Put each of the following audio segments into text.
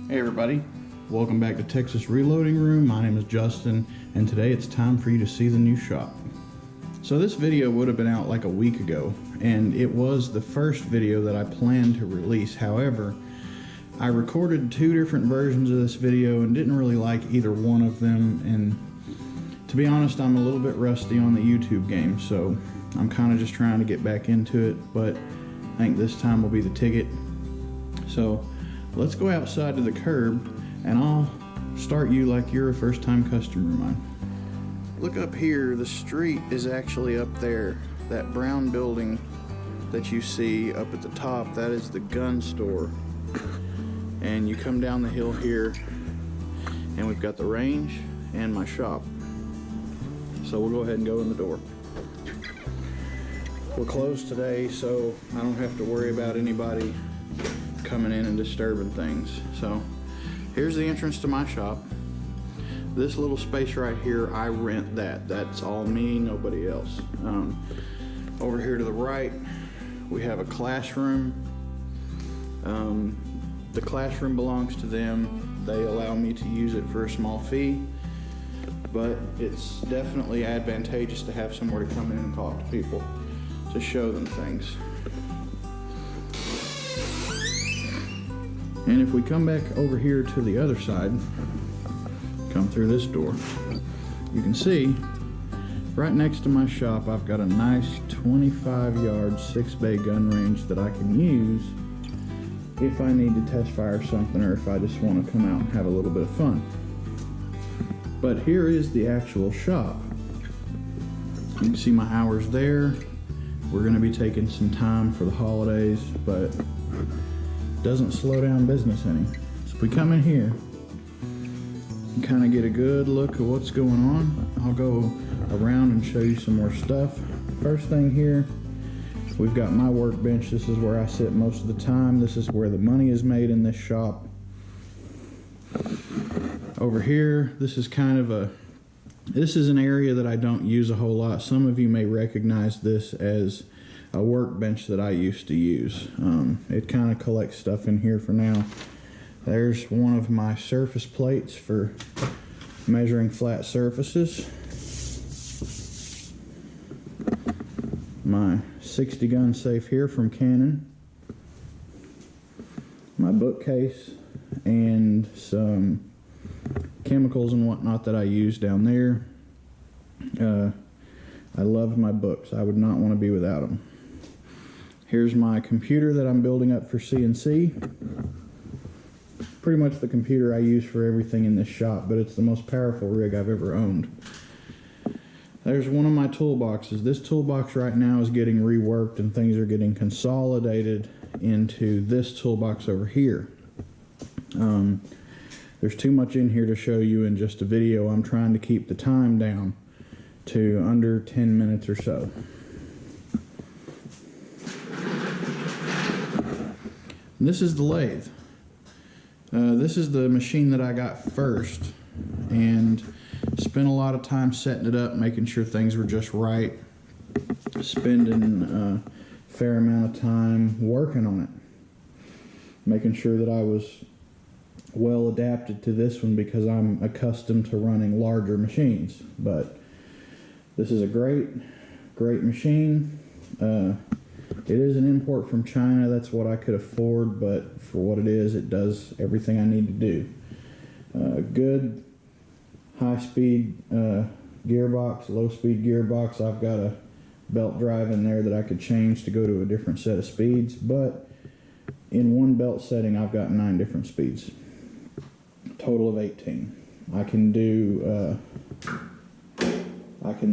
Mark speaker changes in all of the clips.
Speaker 1: Hey everybody, welcome back to Texas Reloading Room. My name is Justin, and today it's time for you to see the new shop. So this video would have been out like a week ago, and it was the first video that I planned to release. However, I recorded two different versions of this video and didn't really like either one of them, and to be honest, I'm a little bit rusty on the YouTube game, so I'm kind of just trying to get back into it, but I think this time will be the ticket. So let's go outside to the curb and I'll start you like you're a first-time customer of mine. Look up here, the street is actually up there. That brown building that you see up at the top, that is the gun store. And you come down the hill here and we've got the range and my shop. So we'll go ahead and go in the door. We're closed today, so I don't have to worry about anybody coming in and disturbing things. So here's the entrance to my shop. This little space right here, I rent that. That's all me, nobody else. Over here to the right, we have a classroom. The classroom belongs to them. They allow me to use it for a small fee, but it's definitely advantageous to have somewhere to come in and talk to people, to show them things. And if we come back over here to the other side, come through this door, you can see right next to my shop I've got a nice 25-yard 6-bay gun range that I can use if I need to test fire something or if I just want to come out and have a little bit of fun. But here is the actual shop. You can see my hours there. We're going to be taking some time for the holidays, but doesn't slow down business any. So if we come in here and kind of get a good look at what's going on, I'll go around and show you some more stuff. First thing here, we've got my workbench. This is where I sit most of the time. This is where the money is made in this shop. Over here, this is an area that I don't use a whole lot. Some of you may recognize this as a workbench that I used to use. It kind of collects stuff in here for now. There's one of my surface plates for measuring flat surfaces. My 60 gun safe here from Canon. My bookcase and some chemicals and whatnot that I use down there. I love my books. I would not want to be without them. Here's my computer that I'm building up for CNC. Pretty much the computer I use for everything in this shop, but it's the most powerful rig I've ever owned. There's one of my toolboxes. This toolbox right now is getting reworked and things are getting consolidated into this toolbox over here. There's too much in here to show you in just a video. I'm trying to keep the time down to under 10 minutes or so. This is the lathe. This is the machine that I got first and spent a lot of time setting it up, making sure things were just right, spending a fair amount of time working on it, making sure that I was well adapted to this one because I'm accustomed to running larger machines. But this is a great machine. It is an import from China. That's what I could afford, but for what it is, it does everything I need to do. Good high-speed gearbox, low-speed gearbox. I've got a belt drive in there that I could change to go to a different set of speeds, but in one belt setting, I've got 9 different speeds. Total of 18. I can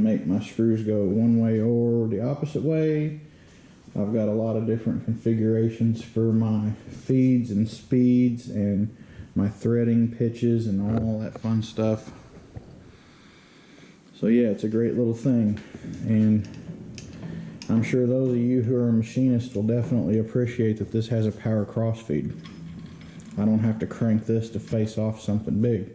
Speaker 1: make my screws go one way or the opposite way. I've got a lot of different configurations for my feeds and speeds and my threading pitches and all that fun stuff. So yeah, it's a great little thing, and I'm sure those of you who are machinists will definitely appreciate that this has a power crossfeed. I don't have to crank this to face off something big.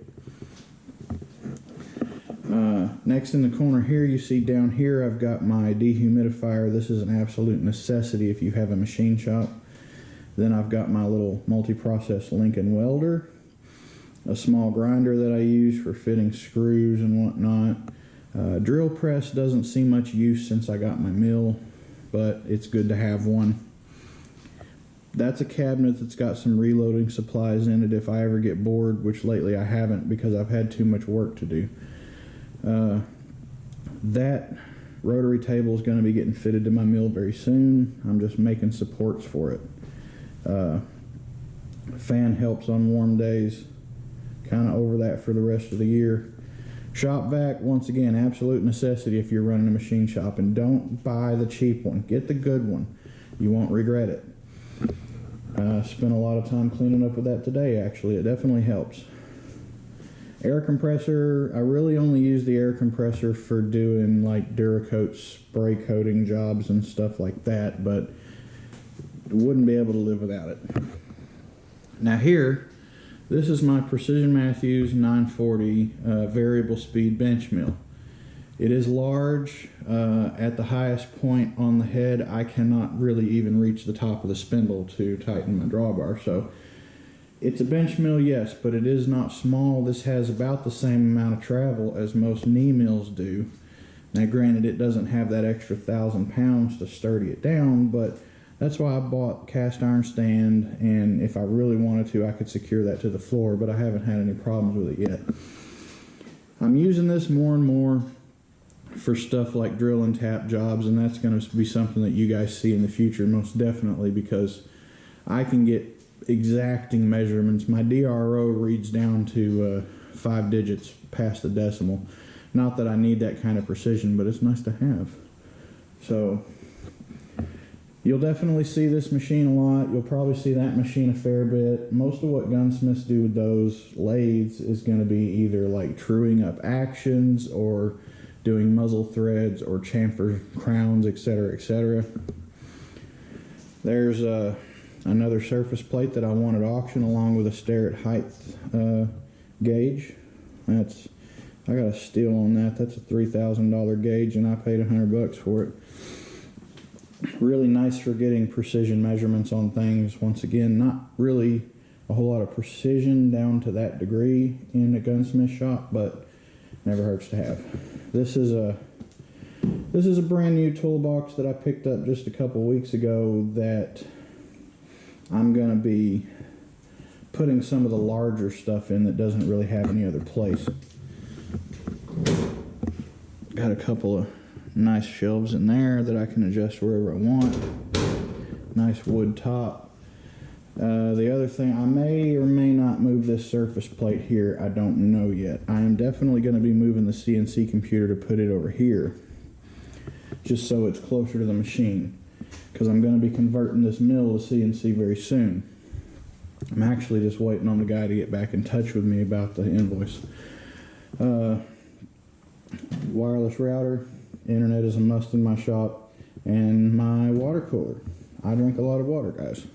Speaker 1: Next in the corner here, you see down here I've got my dehumidifier. This is an absolute necessity if you have a machine shop. Then I've got my little multi-process Lincoln welder a small grinder that I use for fitting screws and whatnot. Drill press doesn't see much use since I got my mill, but it's good to have one. That's a cabinet that's got some reloading supplies in it if I ever get bored, which lately I haven't because I've had too much work to do. That rotary table is going to be getting fitted to my mill very soon. I'm just making supports for it. Fan helps on warm days. Kind of over that for the rest of the year. Shop vac, once again, absolute necessity if you're running a machine shop, and don't buy the cheap one. Get the good one. You won't regret it. Spent a lot of time cleaning up with that today, actually. It definitely helps. Air compressor, I really only use the air compressor for doing like Duracoat spray coating jobs and stuff like that, but wouldn't be able to live without it. Now here, this is my Precision Matthews 940 variable speed bench mill. It is large. At the highest point on the head, I cannot really even reach the top of the spindle to tighten my drawbar. So it's a bench mill, yes, but it is not small. This has about the same amount of travel as most knee mills do. Now granted, it doesn't have that extra 1,000 pounds to sturdy it down, but that's why I bought cast iron stand, and if I really wanted to, I could secure that to the floor, but I haven't had any problems with it yet. I'm using this more and more for stuff like drill and tap jobs, and that's going to be something that you guys see in the future most definitely, because I can get exacting measurements. My DRO reads down to 5 digits past the decimal. Not that I need that kind of precision, but it's nice to have. So you'll definitely see this machine a lot. You'll probably see that machine a fair bit. Most of what gunsmiths do with those lathes is going to be either like truing up actions or doing muzzle threads or chamfer crowns, etc., etc. There's another surface plate that I won at auction along with a Starrett height gauge. I got a steal on that. That's a $3,000 gauge, and I paid $100 for it. Really nice for getting precision measurements on things. Once again, not really a whole lot of precision down to that degree in a gunsmith shop, but never hurts to have. This is a brand new toolbox that I picked up just a couple weeks ago that I'm going to be putting some of the larger stuff in that doesn't really have any other place. Got a couple of nice shelves in there that I can adjust wherever I want. Nice wood top. The other thing, I may or may not move this surface plate here. I don't know yet. I am definitely going to be moving the CNC computer to put it over here, just so it's closer to the machine, because I'm going to be converting this mill to CNC very soon. I'm actually just waiting on the guy to get back in touch with me about the invoice. Wireless router, internet is a must in my shop, and my water cooler. I drink a lot of water, guys.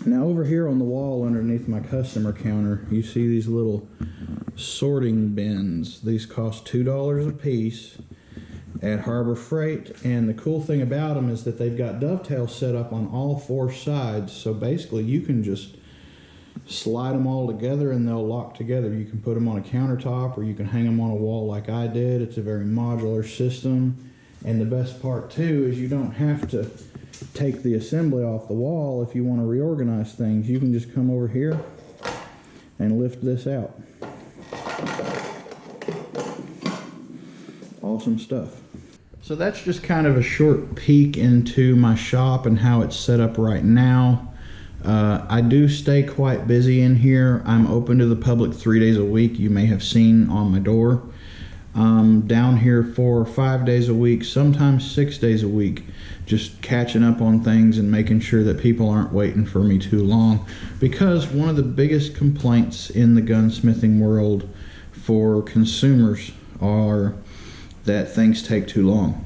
Speaker 1: Now over here on the wall underneath my customer counter, you see these little sorting bins. These cost $2 a piece at Harbor Freight, and the cool thing about them is that they've got dovetails set up on all 4 sides, so basically you can just slide them all together and they'll lock together. You can put them on a countertop or you can hang them on a wall like I did. It's a very modular system, and the best part too is you don't have to take the assembly off the wall. If you want to reorganize things, you can just come over here and lift this out. Awesome stuff. So that's just kind of a short peek into my shop and how it's set up right now. I do stay quite busy in here. I'm open to the public 3 days a week. You may have seen on my door. Down here 4 or 5 days a week, sometimes 6 days a week, just catching up on things and making sure that people aren't waiting for me too long, because one of the biggest complaints in the gunsmithing world for consumers are that things take too long,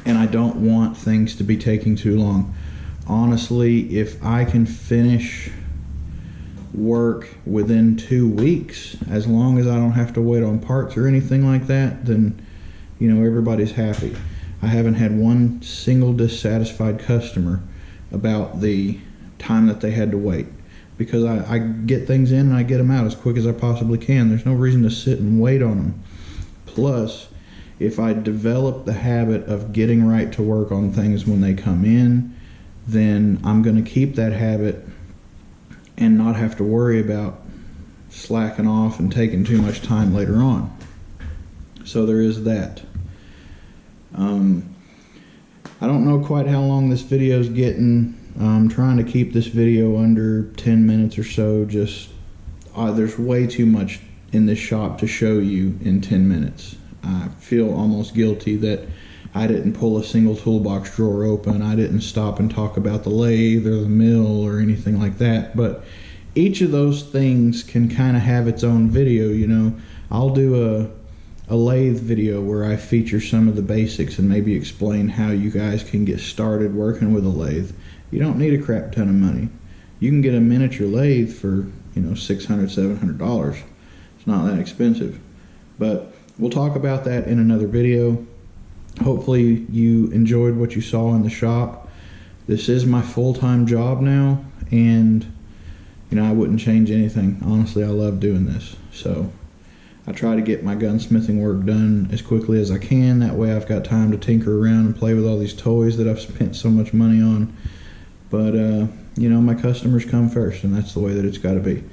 Speaker 1: and I don't want things to be taking too long. Honestly, if I can finish work within 2 weeks, as long as I don't have to wait on parts or anything like that, then you know, everybody's happy. I haven't had one single dissatisfied customer about the time that they had to wait, because I get things in and I get them out as quick as I possibly can. There's no reason to sit and wait on them. Plus, if I develop the habit of getting right to work on things when they come in, then I'm going to keep that habit and not have to worry about slacking off and taking too much time later on. So there is that. I don't know quite how long this video is getting. I'm trying to keep this video under 10 minutes or so. Just there's way too much in this shop to show you in 10 minutes. I feel almost guilty that I didn't pull a single toolbox drawer open. I didn't stop and talk about the lathe or the mill or anything like that. But each of those things can kind of have its own video, you know. I'll do a lathe video where I feature some of the basics and maybe explain how you guys can get started working with a lathe. You don't need a crap ton of money. You can get a miniature lathe for, you know, $600, $700. It's not that expensive. But we'll talk about that in another video. Hopefully you enjoyed what you saw in the shop. This is my full-time job now, and you know, I wouldn't change anything. Honestly, I love doing this. So I try to get my gunsmithing work done as quickly as I can. That way I've got time to tinker around and play with all these toys that I've spent so much money on. But you know, my customers come first, and that's the way that it's got to be.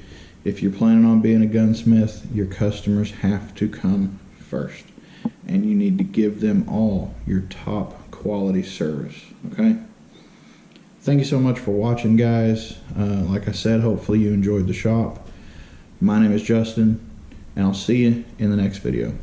Speaker 1: If you're planning on being a gunsmith, your customers have to come first, and you need to give them all your top quality service. Okay, thank you so much for watching, guys. Like I said, hopefully you enjoyed the shop. My name is Justin, and I'll see you in the next video.